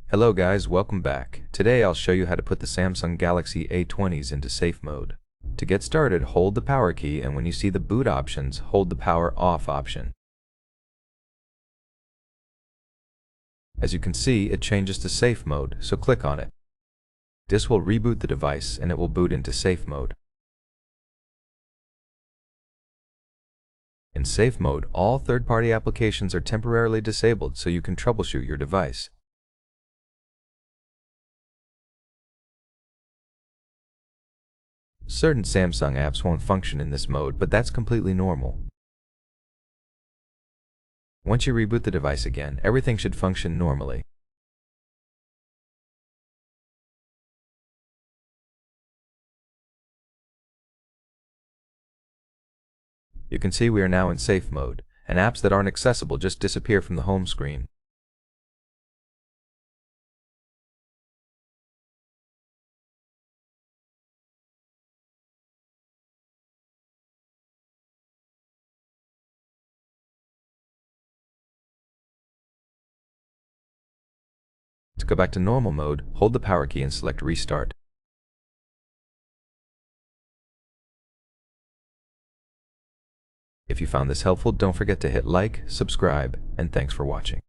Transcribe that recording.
Hello guys, welcome back. Today I'll show you how to put the Samsung Galaxy A20s into safe mode. To get started, hold the power key, and when you see the boot options, hold the power off option. As you can see, it changes to safe mode, so click on it. This will reboot the device and it will boot into safe mode. In safe mode, all third-party applications are temporarily disabled so you can troubleshoot your device. Certain Samsung apps won't function in this mode, but that's completely normal. Once you reboot the device again, everything should function normally. You can see we are now in safe mode, and apps that aren't accessible just disappear from the home screen. To go back to normal mode, hold the power key and select Restart. If you found this helpful, don't forget to hit like, subscribe, and thanks for watching.